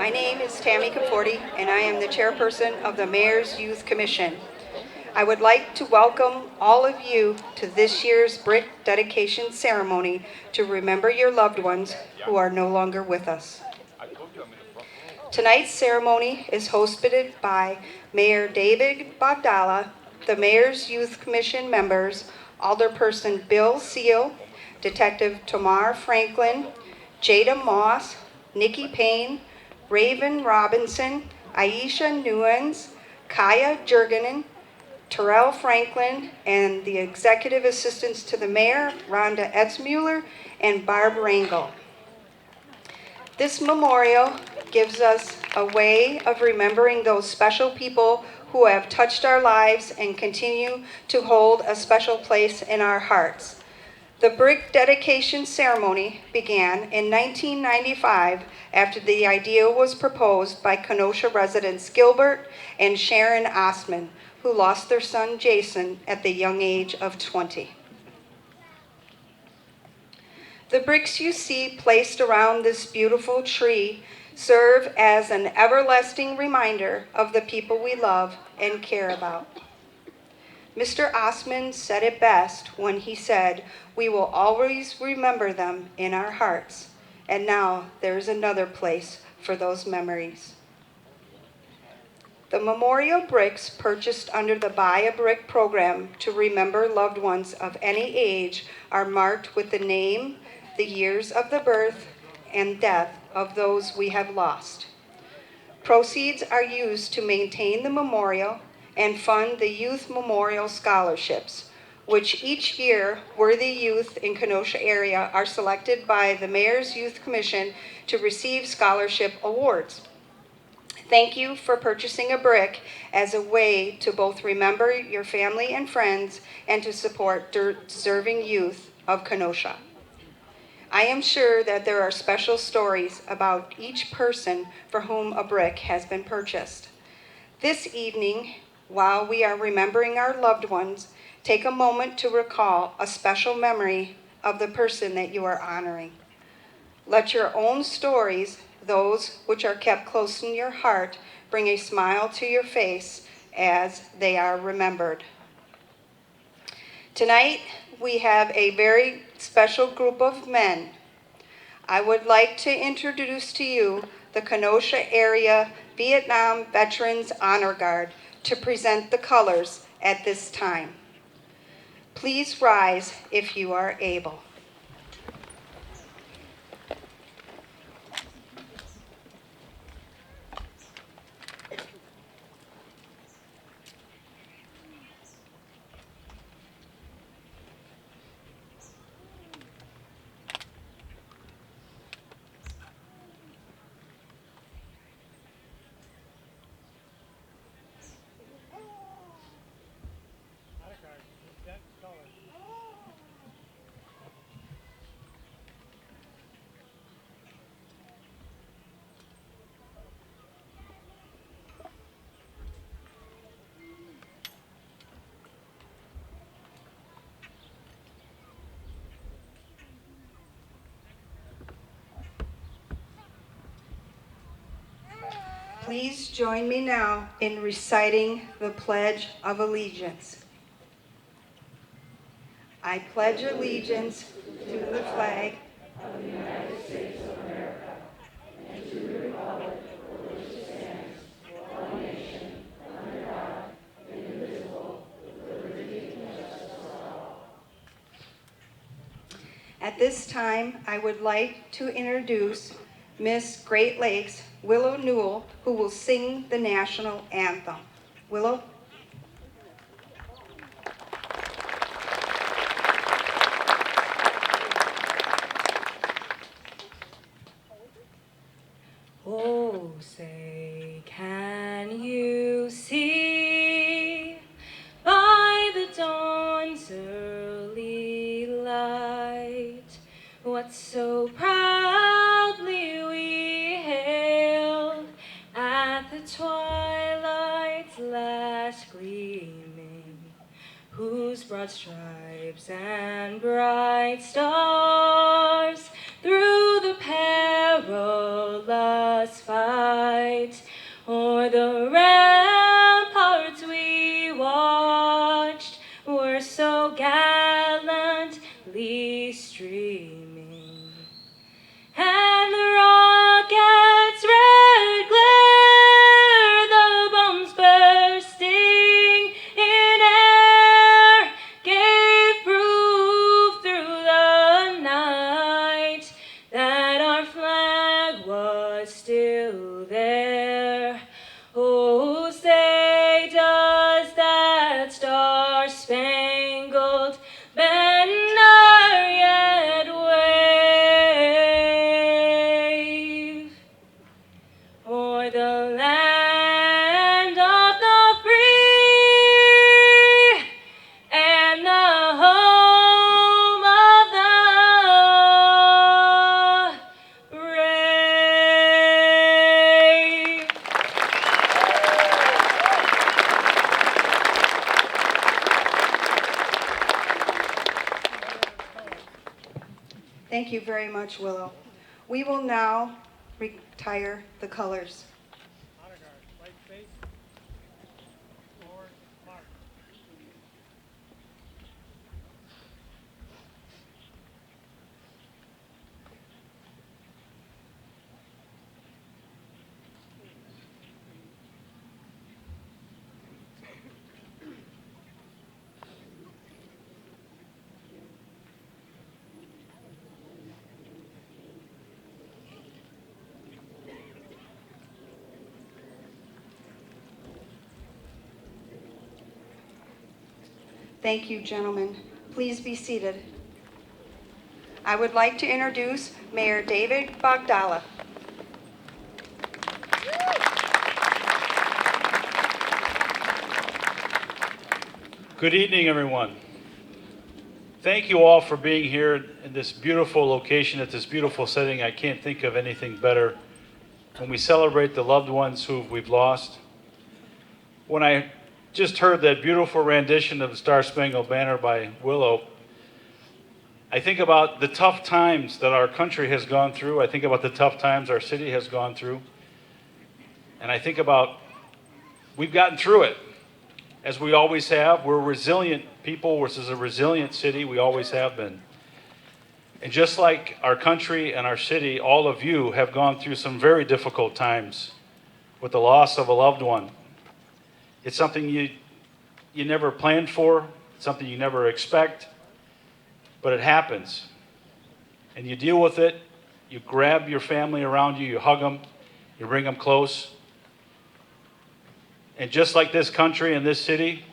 My name is Tammy Conforti, and I am the chairperson of the Mayor's Youth Commission. I would like to welcome all of you to this year's brick dedication ceremony to remember your loved ones who are no longer with us. Tonight's ceremony is hosted by Mayor David Bogdala, the Mayor's Youth Commission members, Alderperson Bill Seal, Detective Tamar Franklin, Jada Moss, Nikki Payne, Raven Robinson, Aisha Nuens, Kaya Jurganen, Terrell Franklin, and the executive assistants to the mayor, Rhonda Etzmuller and Barb Rangel. This memorial gives us a way of remembering those special people who have touched our lives and continue to hold a special place in our hearts. The brick dedication ceremony began in 1995 after the idea was proposed by Kenosha residents Gilbert and Sharon Osman, who lost their son Jason at the young age of 20. The bricks you see placed around this beautiful tree serve as an everlasting reminder of the people we love and care about. Mr. Osman said it best when he said, "We will always remember them in our hearts." And now there's another place for those memories. The memorial bricks purchased under the Buy a Brick program to remember loved ones of any age are marked with the name, the years of the birth, and death of those we have lost. Proceeds are used to maintain the memorial and fund the Youth Memorial Scholarships, which each year worthy youth in Kenosha area are selected by the Mayor's Youth Commission to receive scholarship awards. Thank you for purchasing a brick as a way to both remember your family and friends and to support deserving youth of Kenosha. I am sure that there are special stories about each person for whom a brick has been purchased. This evening, while we are remembering our loved ones, take a moment to recall a special memory of the person that you are honoring. Let your own stories, those which are kept close in your heart, bring a smile to your face as they are remembered. Tonight, we have a very special group of men. I would like to introduce to you the Kenosha Area Vietnam Veterans Honor Guard to present the colors at this time. Please rise if you are able. Please join me now in reciting the Pledge of Allegiance. I pledge allegiance to the flag of the United States of America and to the republic for which it stands, one nation, under God, indivisible, with liberty and justice for all. At this time, I would like to introduce Miss Great Lakes Willow Newell, who will sing the national anthem. Willow? Oh, say, can you see by the dawn's early light what so proudly we hailed at the twilight's last gleaming, whose broad stripes and bright stars through the perilous fight now gallantly streaming, and the rocket's red glare, the bombs bursting in air, gave proof through the night that our flag was still there. Oh, say does that star-spangled banner yet wave o'er the land of the free and the home of the brave? Thank you very much, Willow. We will now retire the colors. Honor guard, right face, forward, march. Thank you, gentlemen. Please be seated. I would like to introduce Mayor David Bogdala. Good evening, everyone. Thank you all for being here in this beautiful location, at this beautiful setting. I can't think of anything better when we celebrate the loved ones who we've lost. When I just heard that beautiful rendition of the Star Spangled Banner by Willow, I think about the tough times that our country has gone through. I think about the tough times our city has gone through. And I think about we've gotten through it, as we always have. We're resilient people. This is a resilient city. We always have been. And just like our country and our city, all of you have gone through some very difficult times with the loss of a loved one. It's something you never planned for, something you never expect, but it happens. And you deal with it. You grab your family around you, you hug them, you bring them close. And just like this country and this city,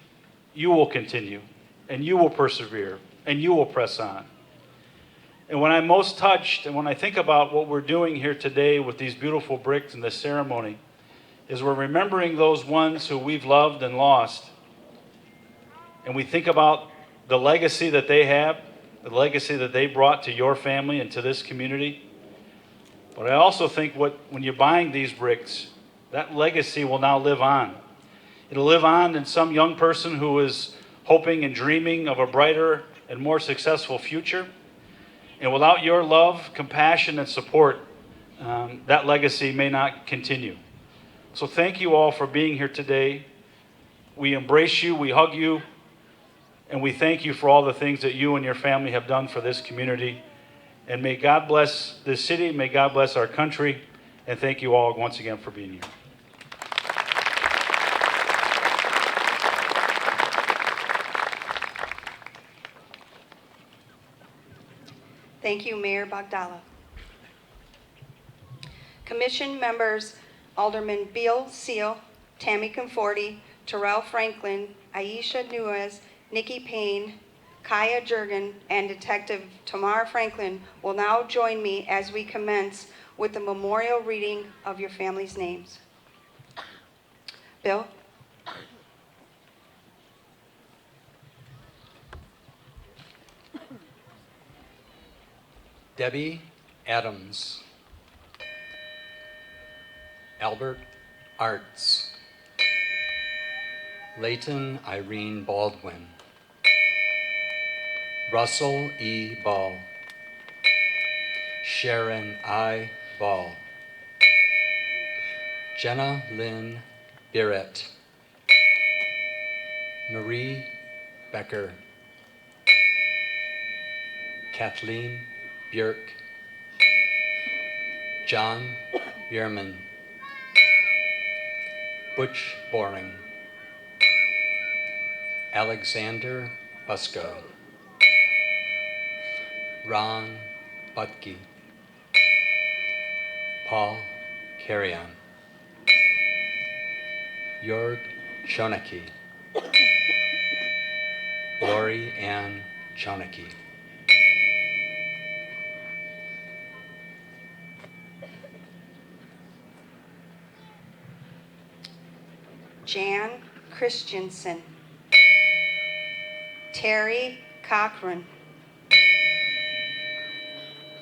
you will continue, and you will persevere, and you will press on. And when I'm most touched, and when I think about what we're doing here today with these beautiful bricks in this ceremony, is we're remembering those ones who we've loved and lost. And we think about the legacy that they have, the legacy that they brought to your family and to this community. But I also think when you're buying these bricks, that legacy will now live on. It'll live on in some young person who is hoping and dreaming of a brighter and more successful future. And without your love, compassion, and support, that legacy may not continue. So thank you all for being here today. We embrace you, we hug you, and we thank you for all the things that you and your family have done for this community. And may God bless this city, may God bless our country, and thank you all once again for being here. Thank you, Mayor Bogdala. Commission members Alderman Bill Seal, Tammy Conforti, Terrell Franklin, Aisha Nuez, Nikki Payne, Kaya Jurgen, and Detective Tamar Franklin will now join me as we commence with the memorial reading of your family's names. Bill? Debbie Adams, Albert Arts, Leighton Irene Baldwin, Russell E. Ball, Sharon I. Ball, Jenna Lynn Birrett, Marie Becker, Kathleen Björk, John Bierman, Butch Boring, Alexander Busco, Ron Butke, Paul Carrion, Jörg Schonecki, Lori Ann Schonecki, Jan Christensen, Terry Cochran,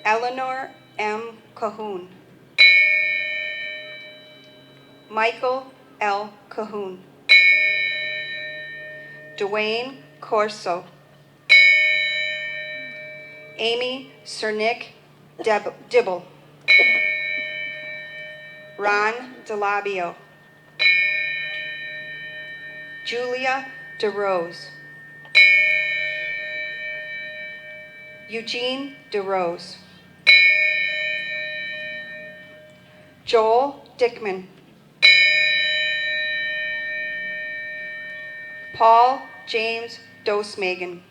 Eleanor M. Cahoon, Michael L. Cahoon, Dwayne Corso, Amy Cernick Dibble, Ron DeLabio, Julia DeRose, Eugene DeRose, Joel Dickman, Paul James Dosmagen,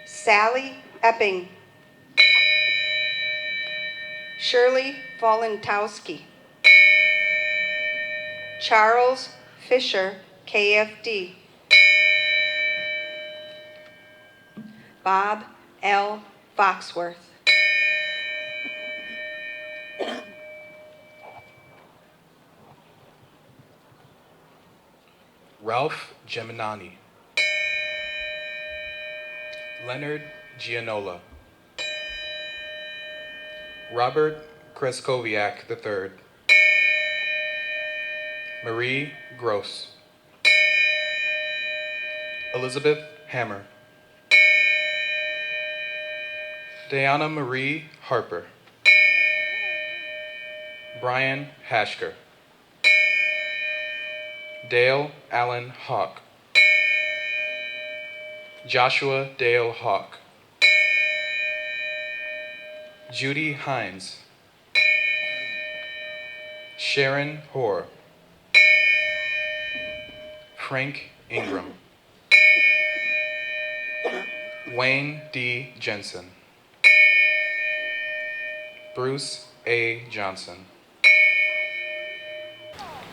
Sally Epping, Shirley Volentowski, Charles Fisher, KFD, Bob L. Foxworth, Ralph Geminani, Leonard Gianola, Robert Kreskowiak III, Marie Gross, Elizabeth Hammer, Diana Marie Harper, Brian Hashker, Dale Allen Hawk, Joshua Dale Hawk, Judy Hines, Sharon Hoare, Frank Ingram, Wayne D. Jensen, Bruce A. Johnson,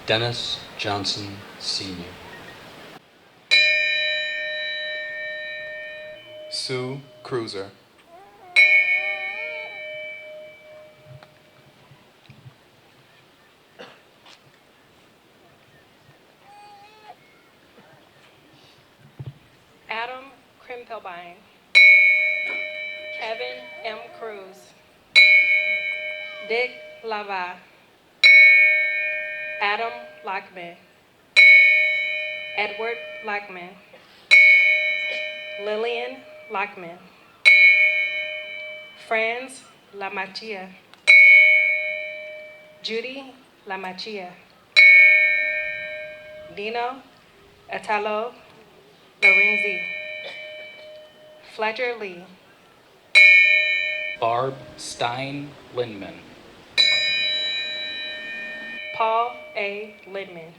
Dennis Johnson Sr., Sue Cruiser, Adam Krimpelbein, Kevin M. Cruz, Dick Lava, Adam Lockman, Edward Lockman, Lillian Lockman, Franz Lamachia, Judy Lamachia, Dino Italo Lorenzi, Fletcher Lee, Barb Stein Lindman, Paul A. Lidman,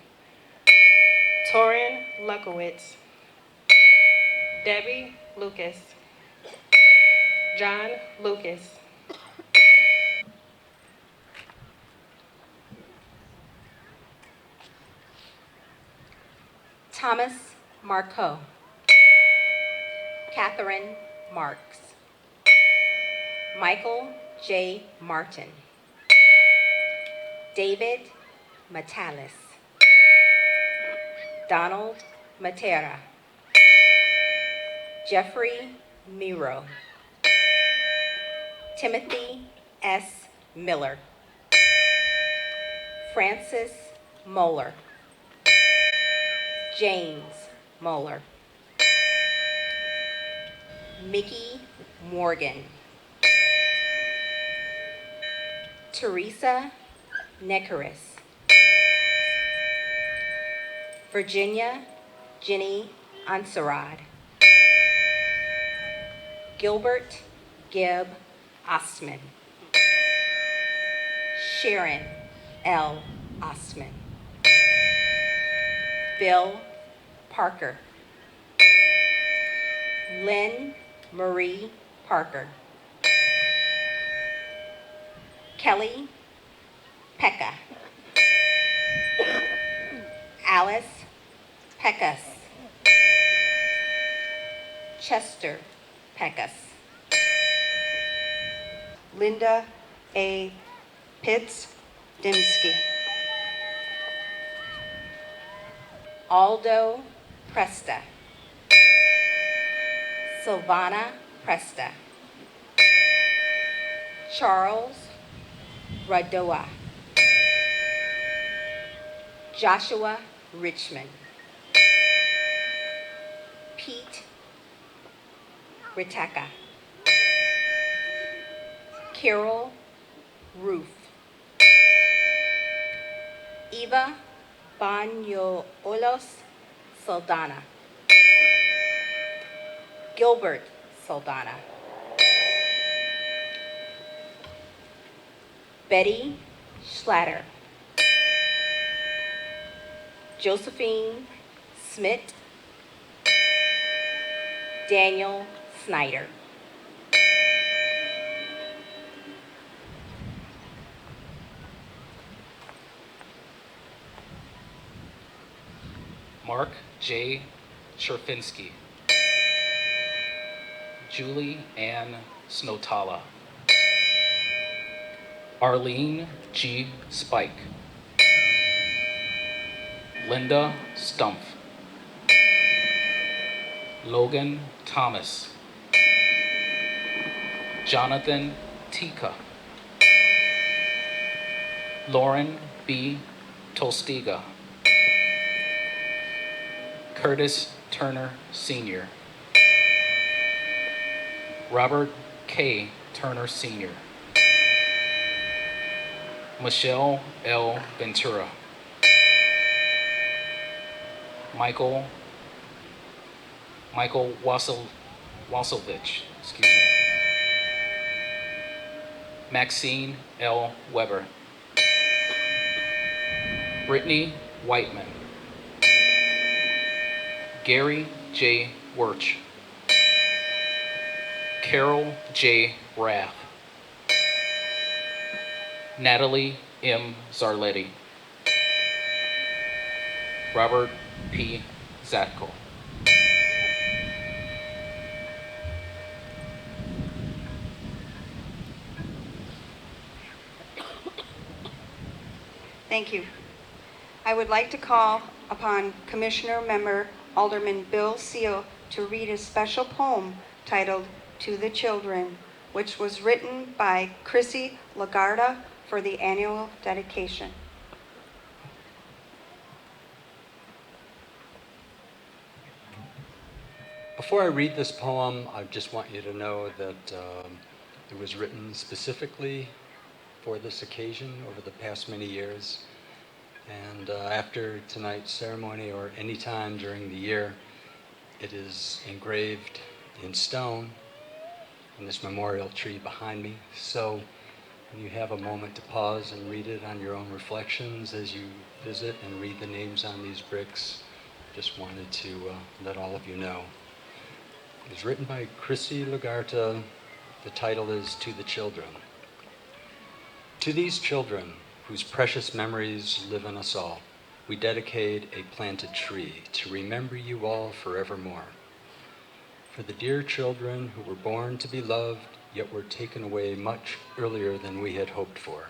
Torin Lukowitz, Debbie Lucas, John Lucas, Thomas Marcoux, Catherine Marks, Michael J. Martin, David Matalis, Donald Matera, Jeffrey Miro, Timothy S. Miller, Francis Moeller, James Moeller, Mickey Morgan, Teresa Nekaris, Virginia Jenny Ansarad, Gilbert Gibb Ostman. Sharon L. Ostman. Bill Parker. Lynn Marie Parker. Kelly Pekka. Alice Peckus. Chester Peckus. Linda A. Pitts Dimsky. Aldo Presta. Silvana Presta. Charles Radoa. Joshua Richmond. Pete Ritaka. Carol Ruth. Eva Bañuelos Saldana. Gilbert Saldana. Betty Schlatter. Josephine Smith. Daniel Snyder. Mark J. Sherfinsky. Julie Ann Snowtala. Arlene G. Spike. Linda Stumpf. Logan Thomas. Jonathan Tika. Lauren B. Tolstiga. Curtis Turner Sr. Robert K. Turner Sr. Michelle L. Ventura. Michael Wasovich, excuse me. Maxine L. Weber. Brittany Whiteman. Gary J. Wirch. Carol J. Rath. Natalie M. Zarletti. Robert P. Zatko. Thank you. I would like to call upon Commissioner Member Alderman Bill Seal to read a special poem titled To the Children, which was written by Chrissy Lagarda for the annual dedication. Before I read this poem, I just want you to know that it was written specifically for this occasion over the past many years. And after tonight's ceremony or any time during the year, it is engraved in stone in this memorial tree behind me. So when you have a moment to pause and read it on your own reflections as you visit and read the names on these bricks, just wanted to let all of you know. It was written by Chrissy Lagarta. The title is To the Children. To these children, whose precious memories live in us all, we dedicate a planted tree to remember you all forevermore. For the dear children who were born to be loved, yet were taken away much earlier than we had hoped for.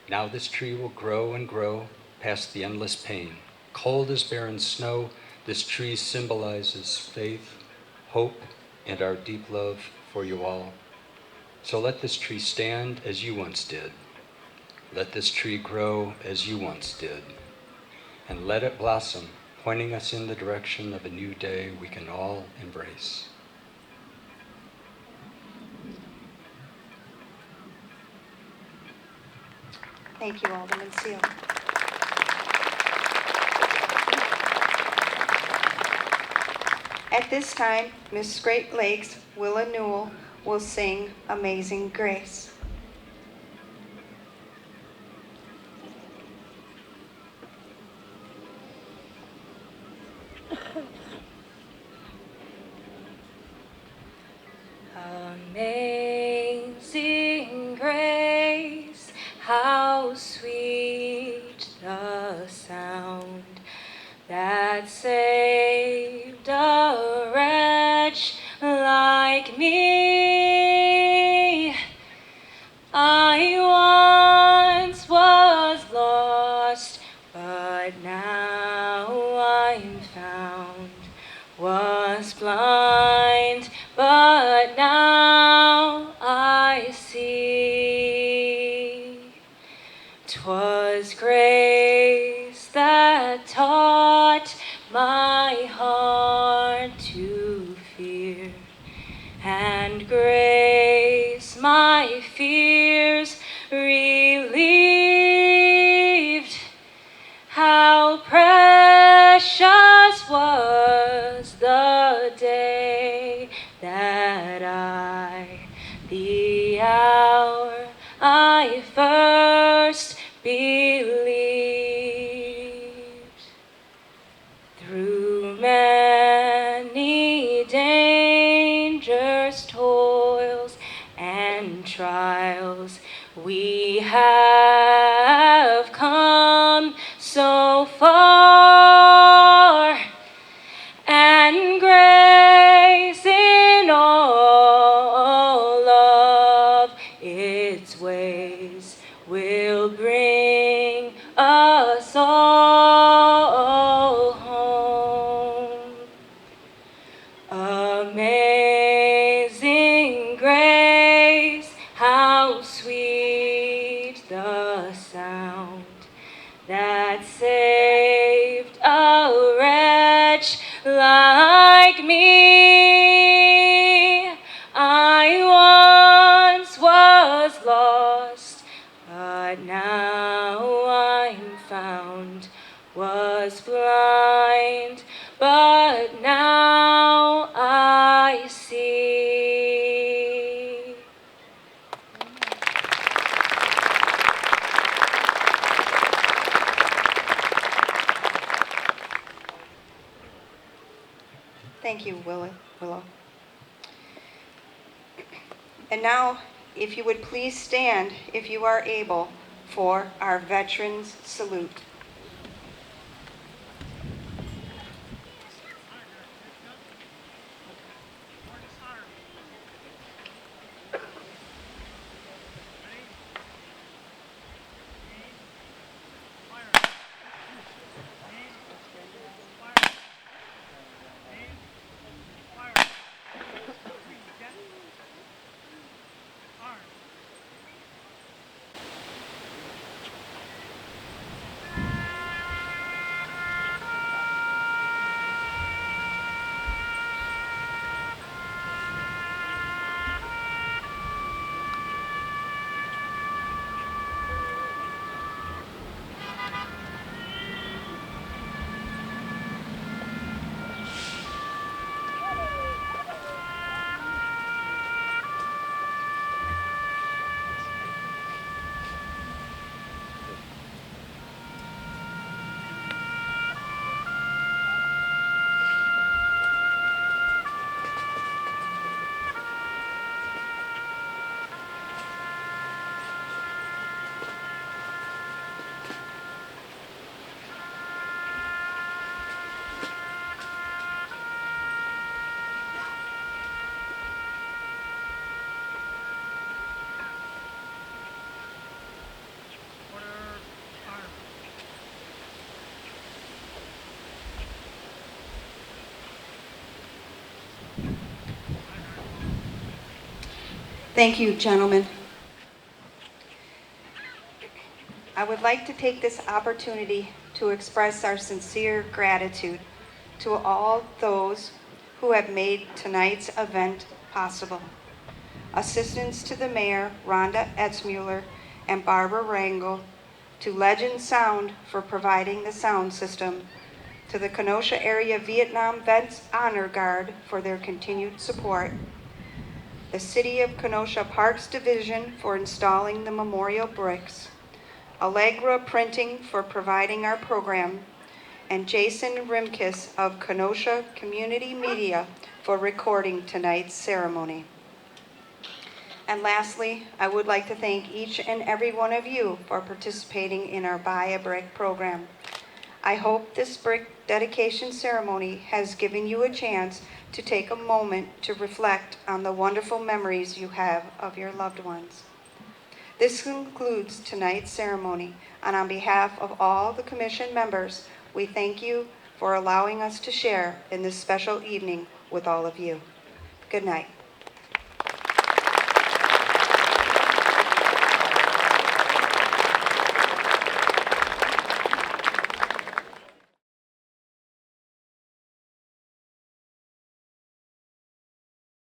Now this tree will grow and grow past the endless pain. Cold as barren snow, this tree symbolizes faith, hope, and our deep love for you all. So let this tree stand as you once did. Let this tree grow as you once did. And let it blossom, pointing us in the direction of a new day we can all embrace. Thank you, Alderman Seal. At this time, Miss Great Lakes Willa Newell will sing Amazing Grace. Amazing grace, how sweet the sound that saved a wretch like me. I once was lost, but now I'm found. Was blind, but now I see. 'Twas grace that taught my heart to fear, and grace my fears relieved. How precious was the day that the hour I first believed. Through many dangers, toils, and trials, we have come so far, and grace in all of its ways will bring us all home. Amazing grace, how sweet the sound that saved a wretch like me. I once was lost, but now I'm found. Was blind, but now I see. Thank you, Willow. And now, if you would please stand, if you are able, for our Veterans Salute. Thank you, gentlemen. I would like to take this opportunity to express our sincere gratitude to all those who have made tonight's event possible. Assistance to the Mayor, Rhonda Etzmuller, and Barbara Rangel, to Legend Sound for providing the sound system, to the Kenosha Area Vietnam Vets Honor Guard for their continued support, the City of Kenosha Parks Division for installing the memorial bricks, Allegra Printing for providing our program, and Jason Rimkus of Kenosha Community Media for recording tonight's ceremony. And lastly, I would like to thank each and every one of you for participating in our Buy a Brick program. I hope this brick dedication ceremony has given you a chance to take a moment to reflect on the wonderful memories you have of your loved ones. This concludes tonight's ceremony, and on behalf of all the commission members, we thank you for allowing us to share in this special evening with all of you. Good night.